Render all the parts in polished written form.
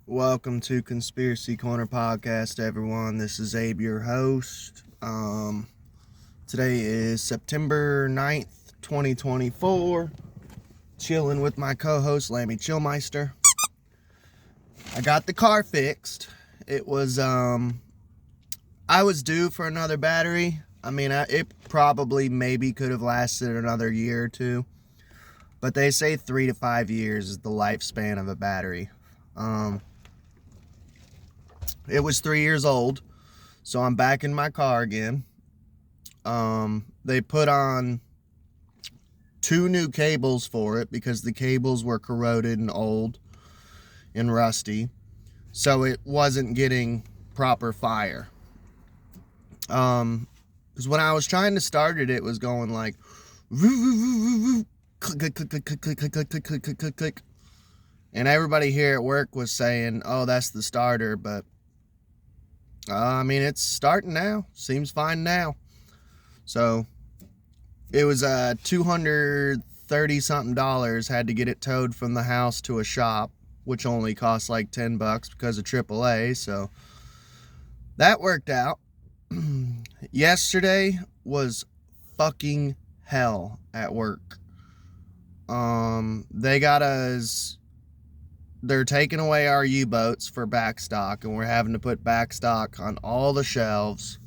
Welcome to Conspiracy Corner Podcast, everyone. This is Abe, your host. Today is September 9th, 2024. Chilling with my co-host, Lammy Chillmeister. I got the car fixed. It was, I was due for another battery. I mean, it probably maybe could have lasted another year or two. But they say 3 to 5 years is the lifespan of a battery. It was 3 years old, so I'm back in my car again. They put on 2 new cables for it because the cables were corroded and old and rusty, so it wasn't getting proper fire. Because when I was trying to start it, it was going like click, click, click, click, click, click, click, click, click, click, click, click. And everybody here at work was saying, oh, that's the starter, but I mean, it's starting now. Seems fine now. So it was $230-something. Had to get it towed from the house to a shop, which only cost like $10 because of AAA. So that worked out. Yesterday was fucking hell at work. They got us. They're taking away our U-boats for backstock, and we're having to put backstock on all the shelves.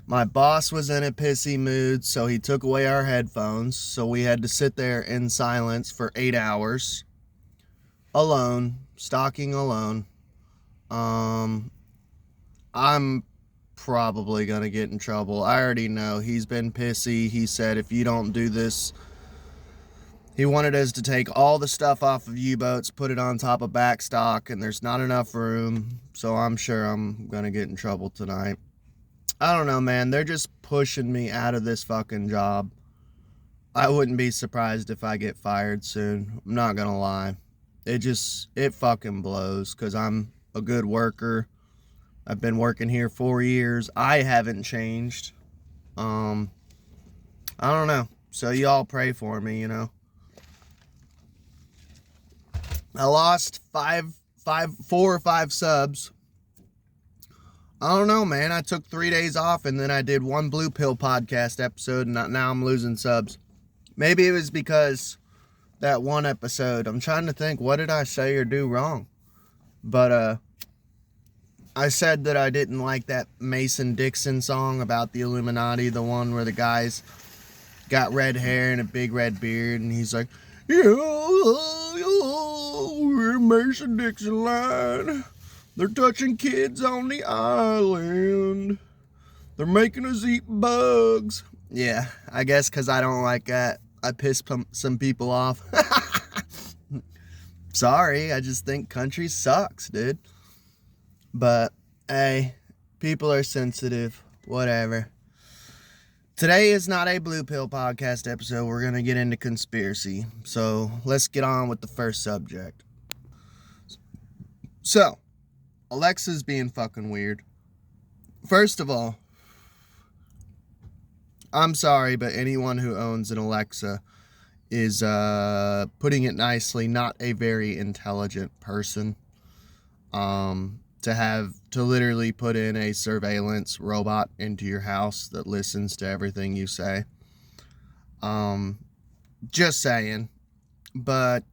My boss was in a pissy mood, so he took away our headphones, so we had to sit there in silence for 8 hours. Alone. Stocking alone. I'm probably gonna get in trouble. I already know. He's been pissy. He said if you don't do this... He wanted us to take all the stuff off of U-boats, put it on top of backstock, and there's not enough room, so I'm sure I'm going to get in trouble tonight. I don't know, man. They're just pushing me out of this fucking job. I wouldn't be surprised if I get fired soon. I'm not going to lie. It fucking blows, because I'm a good worker. I've been working here 4 years. I haven't changed. I don't know. So y'all pray for me, you know. I lost 4 or 5 subs. I don't know, man. I took 3 days off and then I did 1 Blue Pill podcast episode, and now I'm losing subs. Maybe it was because that 1 episode. I'm trying to think, what did I say or do wrong? But I said that I didn't like that Mason Dixon song about the Illuminati, the one where the guys got red hair and a big red beard, and he's like, yeah, we're Mason Dixon line. They're touching kids on the island. They're making us eat bugs. Yeah, I guess because I don't like that, I pissed some people off. Sorry, I just think country sucks, dude. But, hey, people are sensitive. Whatever. Today is not a Blue Pill podcast episode. We're going to get into conspiracy. So let's get on with the first subject. So, Alexa's being fucking weird. First of all, I'm sorry, but anyone who owns an Alexa is, putting it nicely, not a very intelligent person. To literally put in a surveillance robot into your house that listens to everything you say. Just saying. But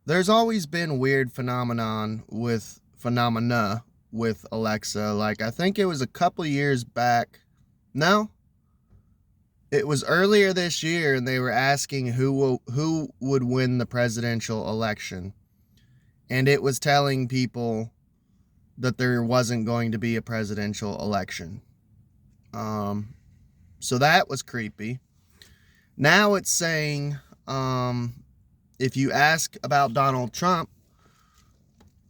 there's always been weird phenomena with Alexa. Like, I think it was a couple years back. No. It was earlier this year, and they were asking who would win the presidential election. And it was telling people that there wasn't going to be a presidential election. So that was creepy. Now it's saying, if you ask about Donald Trump,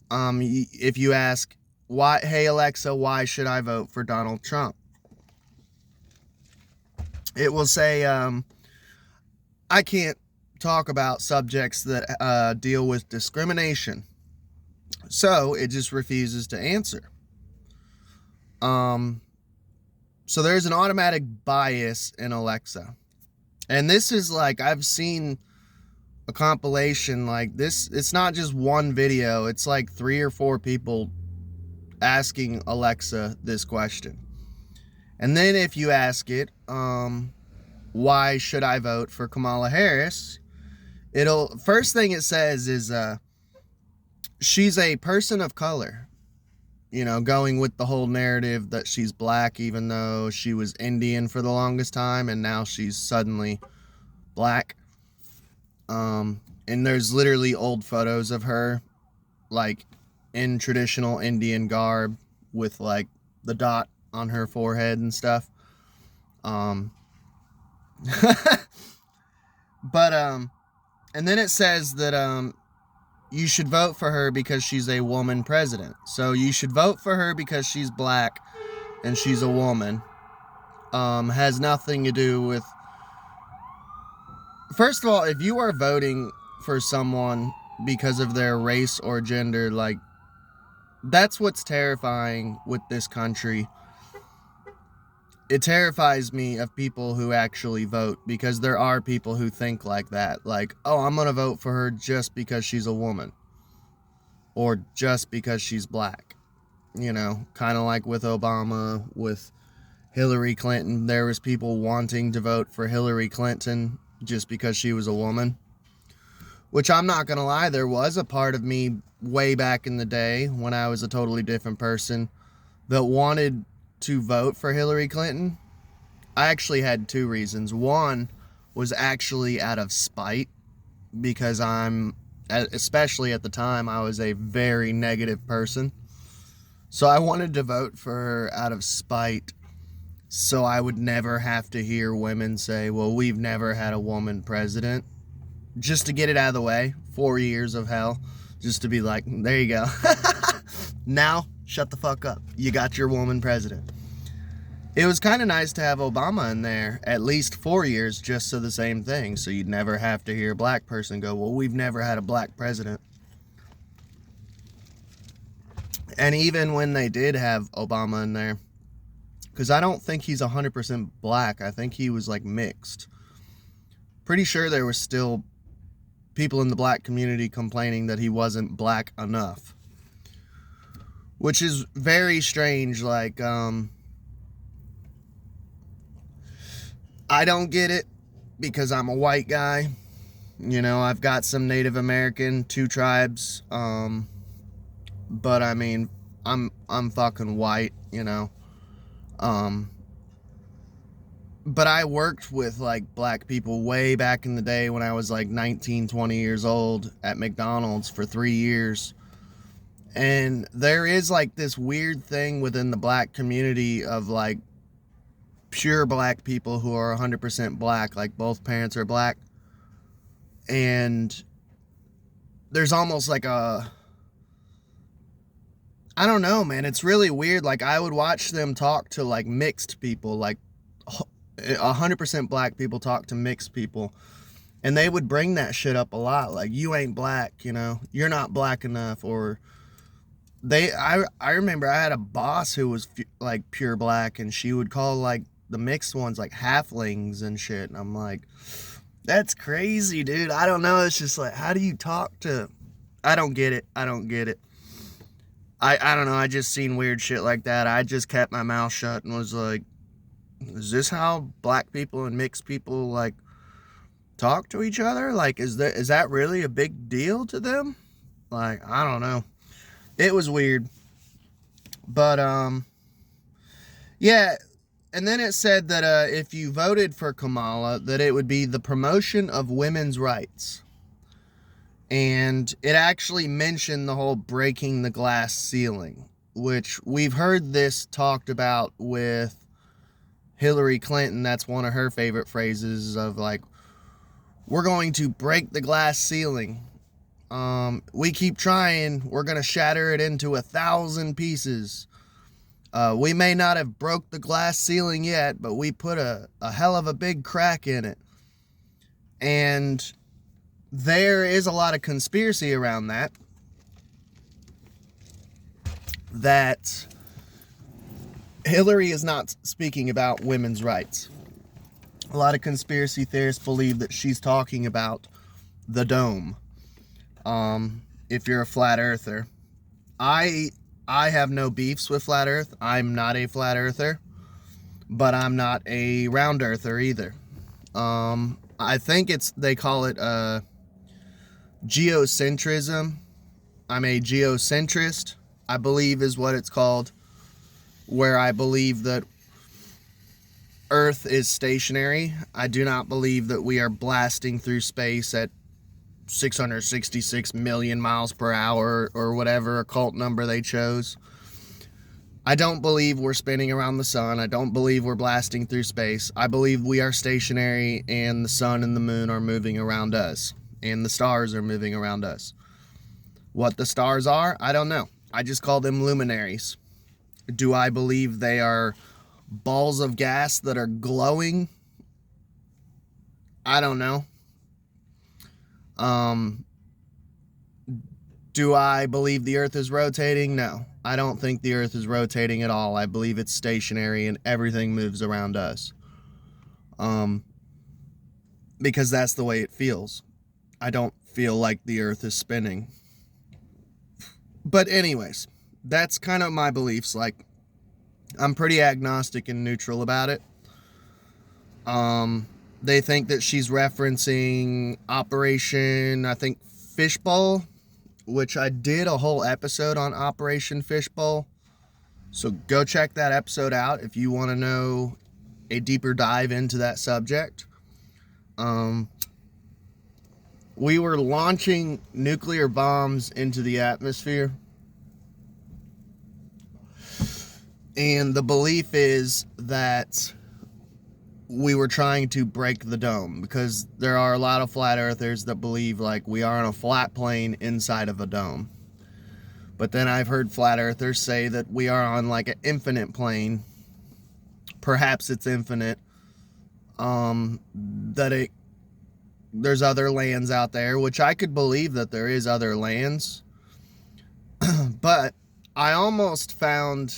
if you ask, hey Alexa, why should I vote for Donald Trump? It will say, I can't talk about subjects that deal with discrimination. So it just refuses to answer. So there's an automatic bias in Alexa. And this is like, I've seen a compilation like this. It's not just one video, it's like 3 or 4 people asking Alexa this question. And then if you ask it, why should I vote for Kamala Harris, it'll, first thing it says is she's a person of color, you know, going with the whole narrative that she's black, even though she was Indian for the longest time and now she's suddenly black. And there's literally old photos of her like in traditional Indian garb with like the dot on her forehead and stuff. But and then it says that you should vote for her because she's a woman president. So you should vote for her because she's black and she's a woman. Has nothing to do with, first of all, if you are voting for someone because of their race or gender, like, that's what's terrifying with this country. It terrifies me of people who actually vote, because there are people who think like that. Like, oh, I'm going to vote for her just because she's a woman. Or just because she's black. You know, kind of like with Obama, with Hillary Clinton. There was people wanting to vote for Hillary Clinton just because she was a woman. Which, I'm not going to lie, there was a part of me way back in the day when I was a totally different person that wanted to vote for Hillary Clinton. I actually had 2 reasons. One was actually out of spite, because especially at the time, I was a very negative person. So I wanted to vote for her out of spite, so I would never have to hear women say, well, we've never had a woman president. Just to get it out of the way. 4 years of hell. Just to be like, there you go. Now, shut the fuck up. You got your woman president. It was kind of nice to have Obama in there at least 4 years just so the same thing. So you'd never have to hear a black person go, well, we've never had a black president. And even when they did have Obama in there, because I don't think he's 100% black. I think he was like mixed. Pretty sure there was still people in the black community complaining that he wasn't black enough. Which is very strange. Like, I don't get it, because I'm a white guy. You know, I've got some Native American, 2 tribes. But I mean, I'm fucking white, you know. But I worked with like black people way back in the day when I was like 19, 20 years old at McDonald's for 3 years. And there is like this weird thing within the black community of like pure black people who are 100% black, like both parents are black. And there's almost like I don't know, man. It's really weird. Like, I would watch them talk to like mixed people, like 100% black people talk to mixed people, and they would bring that shit up a lot. Like, you ain't black, you know, you're not black enough. Or I remember I had a boss who was like pure black, and she would call like the mixed ones like halflings and shit. And I'm like, that's crazy, dude. I don't know. It's just like, how do you talk to, I don't get it. I don't know. I just seen weird shit like that. I just kept my mouth shut and was like, is this how black people and mixed people like talk to each other? Like, is that really a big deal to them? Like, I don't know. It was weird. But yeah. And then it said that if you voted for Kamala, that it would be the promotion of women's rights. And it actually mentioned the whole breaking the glass ceiling, which we've heard this talked about with Hillary Clinton. That's one of her favorite phrases of like, we're going to break the glass ceiling. We keep trying. We're going to shatter it into 1,000 pieces. We may not have broke the glass ceiling yet, but we put a hell of a big crack in it. And there is a lot of conspiracy around that. That Hillary is not speaking about women's rights. A lot of conspiracy theorists believe that she's talking about the dome. If you're a flat earther, I have no beefs with flat earth. I'm not a flat earther, but I'm not a round earther either. I think they call it geocentrism. I'm a geocentrist, I believe is what it's called, where I believe that Earth is stationary. I do not believe that we are blasting through space at 666 million miles per hour or whatever occult number they chose. I don't believe we're spinning around the sun. I don't believe we're blasting through space. I believe we are stationary and the sun and the moon are moving around us and the stars are moving around us. What the stars are, I don't know. I just call them luminaries. Do I believe they are balls of gas that are glowing? I don't know. Do I believe the earth is rotating? No, I don't think the earth is rotating at all. I believe it's stationary and everything moves around us. Because that's the way it feels. I don't feel like the earth is spinning. But anyways, that's kind of my beliefs. Like, I'm pretty agnostic and neutral about it. They think that she's referencing Operation, I think, Fishbowl, which I did a whole episode on Operation Fishbowl. So go check that episode out if you want to know a deeper dive into that subject. We were launching nuclear bombs into the atmosphere. And the belief is that we were trying to break the dome, because there are a lot of flat earthers that believe like we are on a flat plane inside of a dome. But then I've heard flat earthers say that we are on like an infinite plane. Perhaps it's infinite. There's other lands out there, which I could believe that there is other lands. But I almost found,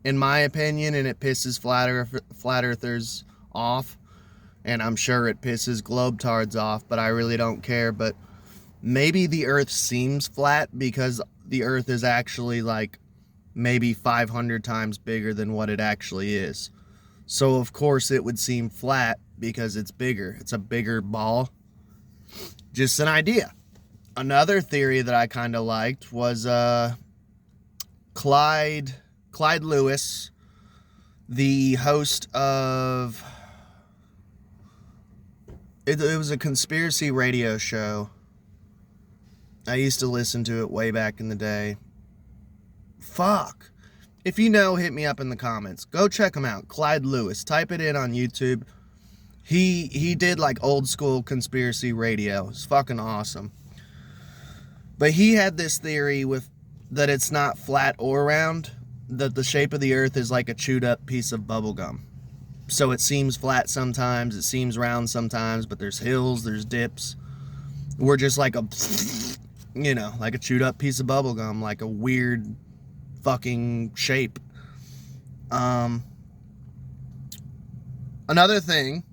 in my opinion, and it pisses flat earthers off, and I'm sure it pisses globetards off, but I really don't care. But maybe the earth seems flat because the earth is actually like maybe 500 times bigger than what it actually is. So of course it would seem flat because it's bigger. It's a bigger ball. Just an idea. Another theory that I kind of liked was Clyde Lewis, the host of, it was a conspiracy radio show. I used to listen to it way back in the day. Fuck. If you know, hit me up in the comments. Go check him out. Clyde Lewis. Type it in on YouTube. He did like old school conspiracy radio. It's fucking awesome. But he had this theory with that it's not flat or round, that the shape of the earth is like a chewed up piece of bubble gum. So it seems flat sometimes, it seems round sometimes, but there's hills, there's dips. We're just like a, like a chewed up piece of bubble gum, like a weird fucking shape. Another thing,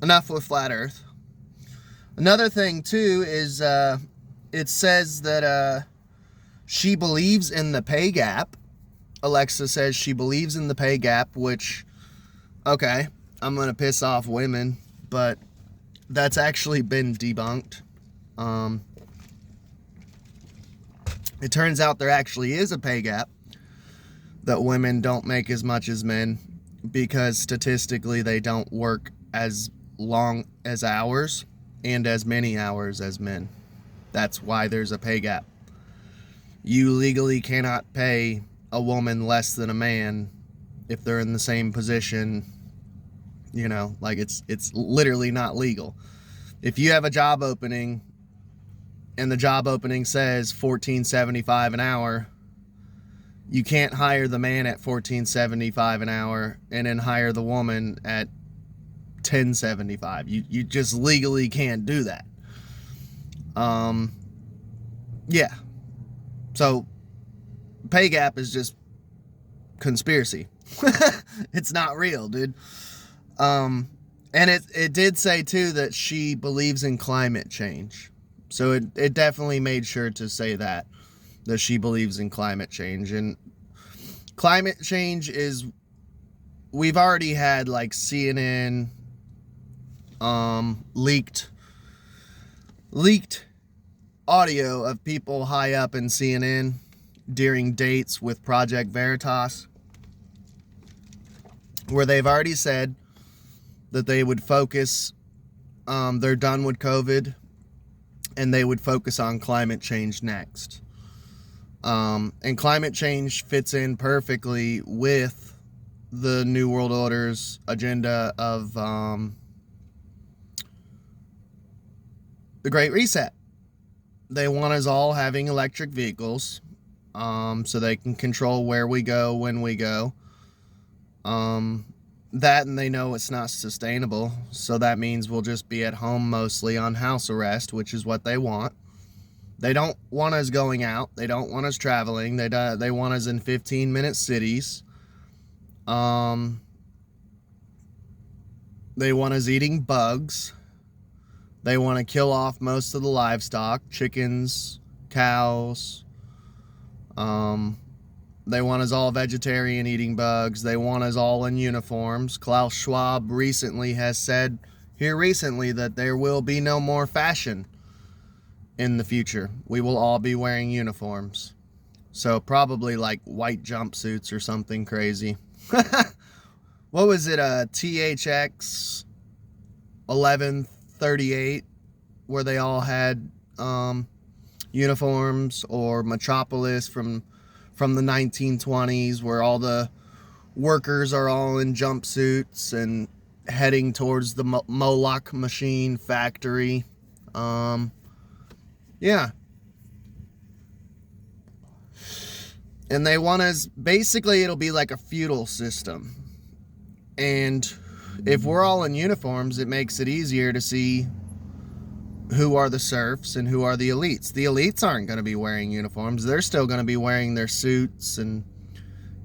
enough with flat earth. Another thing too is it says that she believes in the pay gap. Alexa says she believes in the pay gap, which, okay, I'm gonna piss off women, but that's actually been debunked. It turns out there actually is a pay gap, that women don't make as much as men because statistically they don't work as long as hours and as many hours as men. That's why there's a pay gap. You legally cannot pay a woman less than a man if they're in the same position. Like it's literally not legal. If you have a job opening and the job opening says $14.75 an hour, you can't hire the man at $14.75 an hour and then hire the woman at $10.75. You just legally can't do that. Yeah. So pay gap is just conspiracy. It's not real, dude. And it did say, too, that she believes in climate change. So it definitely made sure to say that she believes in climate change. And climate change is, we've already had like CNN leaked audio of people high up in CNN during dates with Project Veritas, where they've already said that they would focus, they're done with COVID, and they would focus on climate change next. And climate change fits in perfectly with the New World Order's agenda of the Great Reset. They want us all having electric vehicles, so they can control where we go, when we go. That, and they know it's not sustainable, so that means we'll just be at home mostly on house arrest, which is what they want. They don't want us going out. They don't want us traveling. They want us in 15-minute cities. They want us eating bugs. They want to kill off most of the livestock, chickens, cows. They want us all vegetarian, eating bugs. They want us all in uniforms. Klaus Schwab recently has said here recently that there will be no more fashion in the future. We will all be wearing uniforms. So probably like white jumpsuits or something crazy. What was it? THX 1138, where they all had uniforms, or Metropolis from the 1920s, where all the workers are all in jumpsuits and heading towards the Moloch machine factory. Yeah. And they want us, basically it'll be like a feudal system. And if we're all in uniforms, it makes it easier to see who are the serfs and who are the elites. The elites aren't going to be wearing uniforms. They're still going to be wearing their suits, and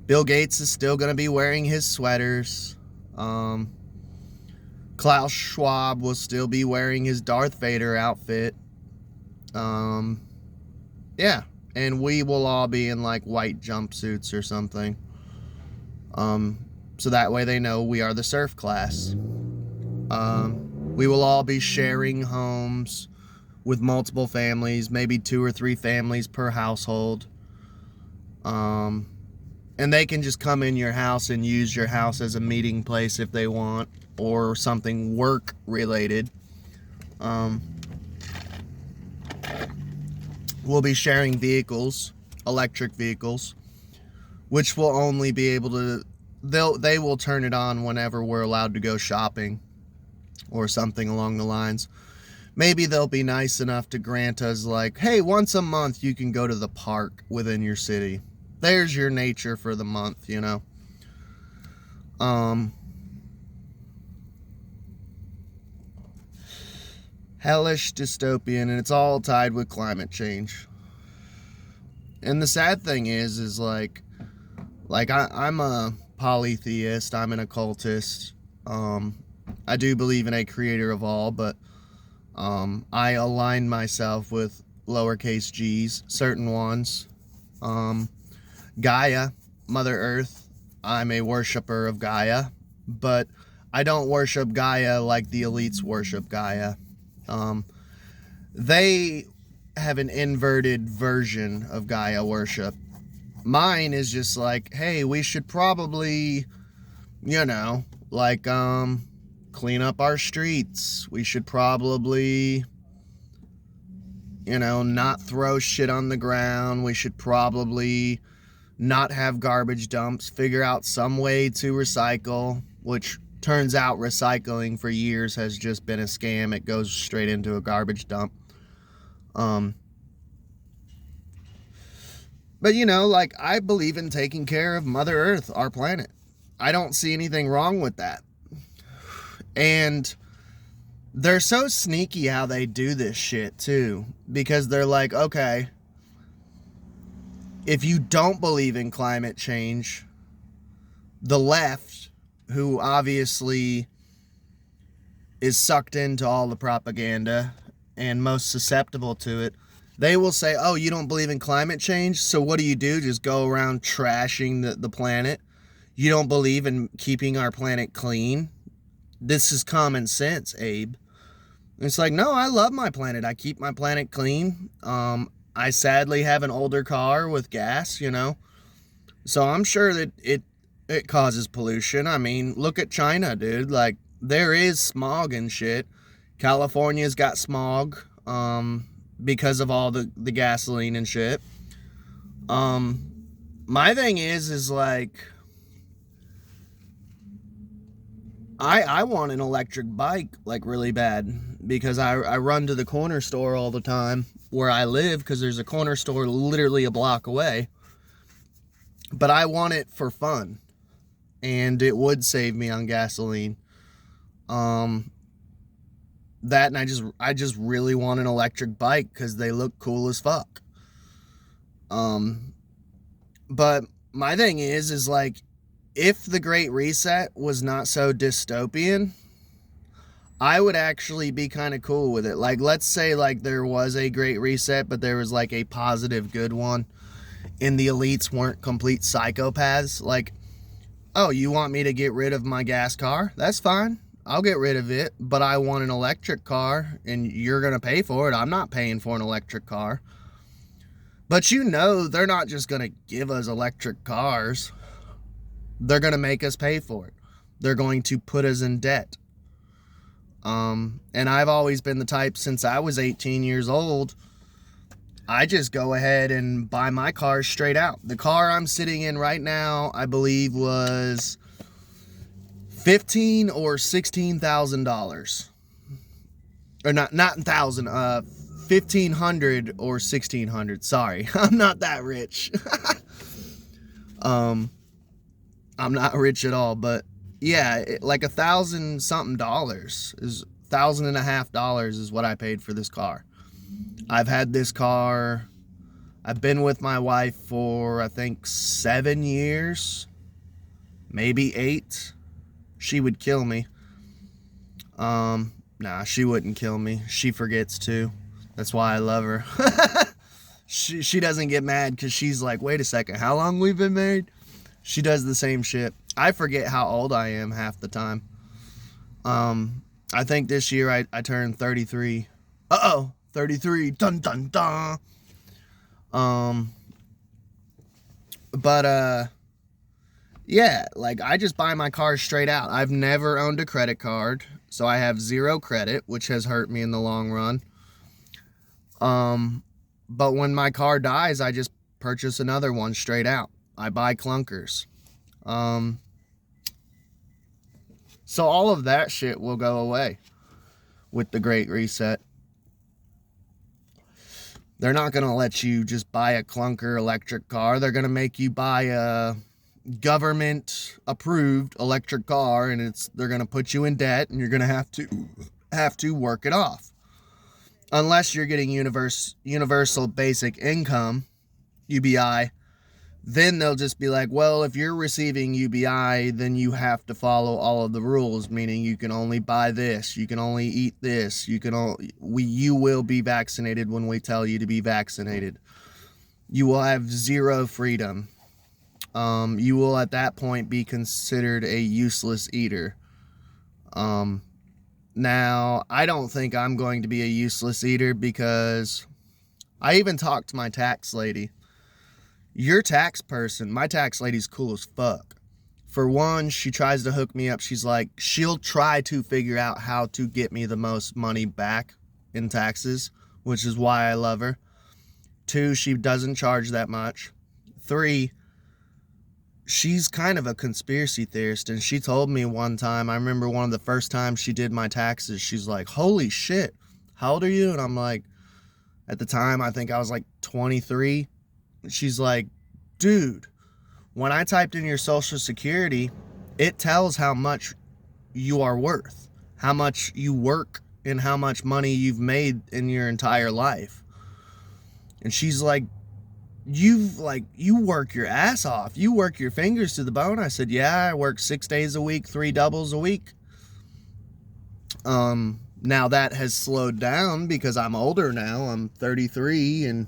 Bill Gates is still going to be wearing his sweaters. Klaus Schwab will still be wearing his Darth Vader outfit. Yeah, and we will all be in like white jumpsuits or something. So that way they know we are the serf class. We will all be sharing homes with multiple families, maybe 2 or 3 families per household. And they can just come in your house and use your house as a meeting place if they want, or something work related. We'll be sharing vehicles, electric vehicles, which will only be able to, they will turn it on whenever we're allowed to go shopping or something along the lines. Maybe they'll be nice enough to grant us like, hey, once a month you can go to the park within your city. There's your nature for the month, you know. Hellish dystopian, and it's all tied with climate change. And the sad thing is like I'm a polytheist, I'm an occultist. I do believe in a creator of all, but I align myself with lowercase g's, certain ones. Gaia, Mother Earth, I'm a worshiper of Gaia, but I don't worship Gaia like the elites worship Gaia. They have an inverted version of Gaia worship. Mine is just like, hey, we should probably, you know, like, clean up our streets. We should probably, you know, not throw shit on the ground. We should probably not have garbage dumps. Figure out some way to recycle, which turns out recycling for years has just been a scam. It goes straight into a garbage dump. But, you know, like, I believe in taking care of Mother Earth, our planet. I don't see anything wrong with that. And they're so sneaky how they do this shit, too. Because they're like, okay, if you don't believe in climate change, the left, who obviously is sucked into all the propaganda and most susceptible to it, they will say, oh, you don't believe in climate change? So what do? Just go around trashing the planet? You don't believe in keeping our planet clean? This is common sense, Abe. It's like, no, I love my planet. I keep my planet clean. I sadly have an older car with gas, So I'm sure that it causes pollution. I mean, look at China, dude. Like, there is smog and shit. California's got smog because of all the gasoline and shit. My thing is like, I want an electric bike, like, really bad, because I run to the corner store all the time where I live, because there's a corner store literally a block away. But I want it for fun, and it would save me on gasoline. That, and I just really want an electric bike because they look cool as fuck. But my thing is like, if the Great Reset was not so dystopian, I would actually be kind of cool with it. Like, let's say like there was a Great Reset, but there was like a positive good one, and the elites weren't complete psychopaths. Like, oh, you want me to get rid of my gas car? That's fine. I'll get rid of it, but I want an electric car, and you're going to pay for it. I'm not paying for an electric car. But they're not just going to give us electric cars. They're going to make us pay for it. They're going to put us in debt. And I've always been the type, since I was 18 years old, I just go ahead and buy my car straight out. The car I'm sitting in right now, I believe, was $15,000 or $16,000. Or not thousand, $1,500 or $1,600. Sorry, I'm not that rich. I'm not rich at all, but yeah, like $1,000 something dollars is $1,500 is what I paid for this car. I've had this car. I've been with my wife for, I think, 7 years, maybe 8. She would kill me. Nah, she wouldn't kill me. She forgets too. That's why I love her. She doesn't get mad because she's like, wait a second, how long we've been married? She does the same shit. I forget how old I am half the time. I think this year I turned 33. 33. Dun dun dun. Yeah, like, I just buy my cars straight out. I've never owned a credit card, so I have zero credit, which has hurt me in the long run. But when my car dies, I just purchase another one straight out. I buy clunkers. So all of that shit will go away with the Great Reset. They're not going to let you just buy a clunker electric car. They're going to make you buy a government approved electric car, and they're going to put you in debt, and you're going to have to work it off. Unless you're getting universal basic income, UBI, then they'll just be like, well, if you're receiving UBI, then you have to follow all of the rules, meaning you can only buy this, you can only eat this, you will be vaccinated when we tell you to be vaccinated. You will have zero freedom. You will at that point be considered a useless eater. Now, I don't think I'm going to be a useless eater, because I even talked to my tax lady. Your tax person, my tax lady's cool as fuck. For one, she tries to hook me up. She's like, she'll try to figure out how to get me the most money back in taxes, which is why I love her. 2, she doesn't charge that much. 3, she's kind of a conspiracy theorist, and she told me one time, I remember one of the first times she did my taxes, she's like, holy shit, how old are you? And I'm like, at the time, I think I was like 23. She's like, dude, when I typed in your social security, it tells how much you are worth, how much you work, and how much money you've made in your entire life. And she's like, you work your ass off. You work your fingers to the bone. I said, yeah, I work 6 days a week, 3 doubles a week. Now that has slowed down because I'm older now. I'm 33, and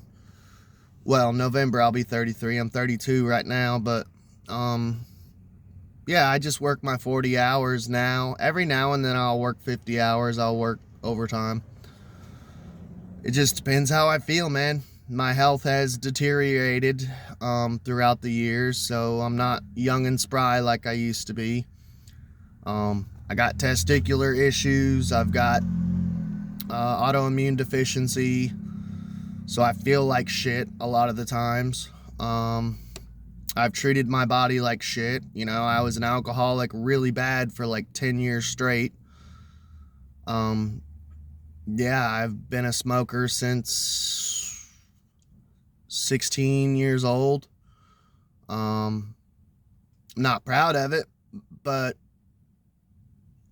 well, November I'll be 33. I'm 32 right now, but yeah, I just work my 40 hours now. Every now and then I'll work 50 hours. I'll work overtime. It just depends how I feel, man. My health has deteriorated throughout the years, so I'm not young and spry like I used to be. I got testicular issues. I've got autoimmune deficiency, so I feel like shit a lot of the times. I've treated my body like shit. You know, I was an alcoholic really bad for like 10 years straight. Yeah, I've been a smoker since 16 years old. Not proud of it, but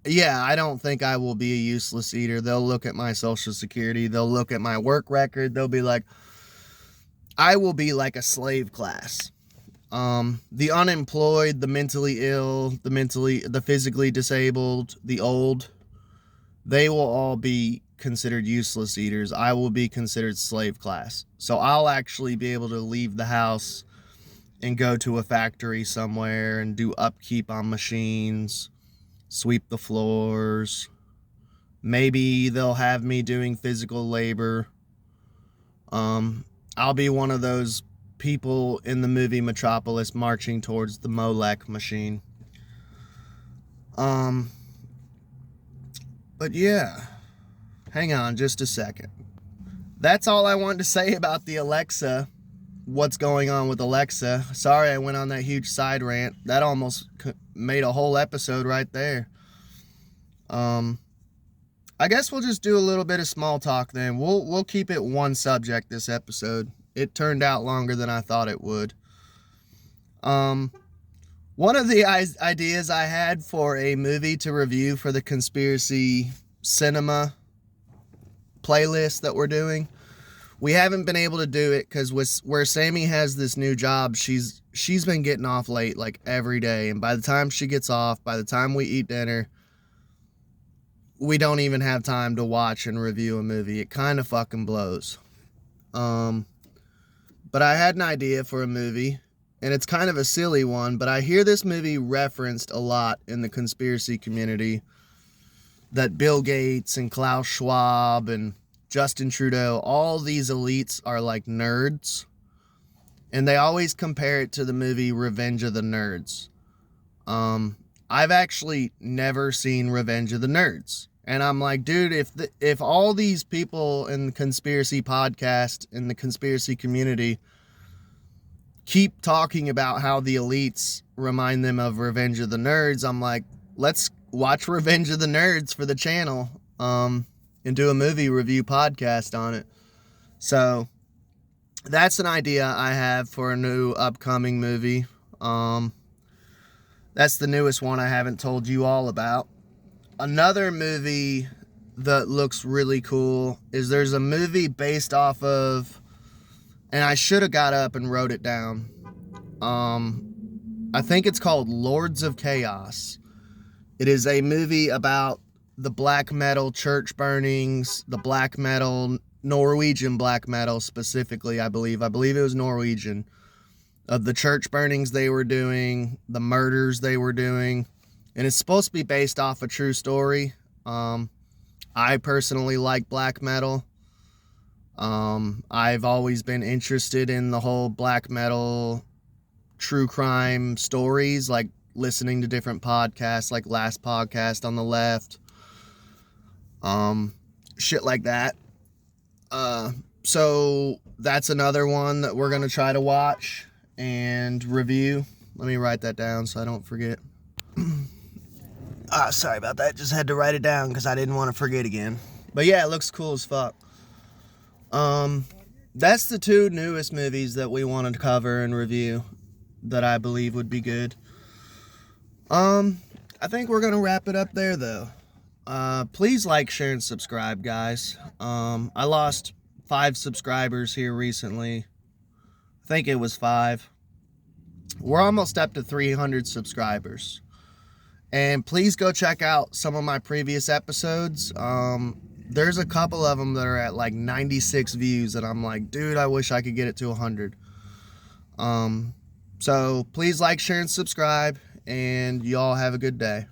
yeah, I don't think I will be a useless eater. They'll look at my social security. They'll look at my work record. They'll be like, I will be like a slave class. The unemployed, the mentally ill, the physically disabled, the old, they will all be considered useless eaters. I will be considered slave class. So I'll actually be able to leave the house and go to a factory somewhere and do upkeep on machines, sweep the floors. Maybe they'll have me doing physical labor. I'll be one of those people in the movie Metropolis marching towards the Molech machine. But yeah, hang on just a second. That's all I wanted to say about the Alexa. What's going on with Alexa? Sorry I went on that huge side rant. That almost made a whole episode right there. I guess we'll just do a little bit of small talk then. We'll keep it one subject this episode. It turned out longer than I thought it would. One of the ideas I had for a movie to review for the conspiracy cinema playlist that we're doing, we haven't been able to do it because where Sammy has this new job, she's been getting off late like every day, and by the time she gets off, by the time we eat dinner, we don't even have time to watch and review a movie. It kind of fucking blows. But I had an idea for a movie, and it's kind of a silly one, but I hear this movie referenced a lot in the conspiracy community, that Bill Gates and Klaus Schwab and Justin Trudeau, all these elites are like nerds, and they always compare it to the movie Revenge of the Nerds. I've actually never seen Revenge of the Nerds, and I'm like, dude, if all these people in the conspiracy podcast, in the conspiracy community, keep talking about how the elites remind them of Revenge of the Nerds, I'm like, let's watch Revenge of the Nerds for the channel, and do a movie review podcast on it. So that's an idea I have for a new upcoming movie. That's the newest one I haven't told you all about. Another movie that looks really cool is there's a movie based off of, and I should have got up and wrote it down. I think it's called Lords of Chaos. It is a movie about the black metal church burnings, the black metal, Norwegian black metal specifically, I believe. I believe it was Norwegian. Of the church burnings they were doing, the murders they were doing. And it's supposed to be based off a true story. I personally like black metal. I've always been interested in the whole black metal true crime stories, like listening to different podcasts, like Last Podcast on the Left, shit like that. So that's another one that we're going to try to watch and review. Let me write that down so I don't forget. Sorry about that. Just had to write it down because I didn't want to forget again. But yeah, it looks cool as fuck. That's the two newest movies that we wanted to cover and review that I believe would be good. I think we're going to wrap it up there, though. Please like, share, and subscribe, guys. I lost 5 subscribers here recently. I think it was 5. We're almost up to 300 subscribers. And please go check out some of my previous episodes. There's a couple of them that are at like 96 views that I'm like, dude, I wish I could get it to 100. So please like, share, and subscribe, and y'all have a good day.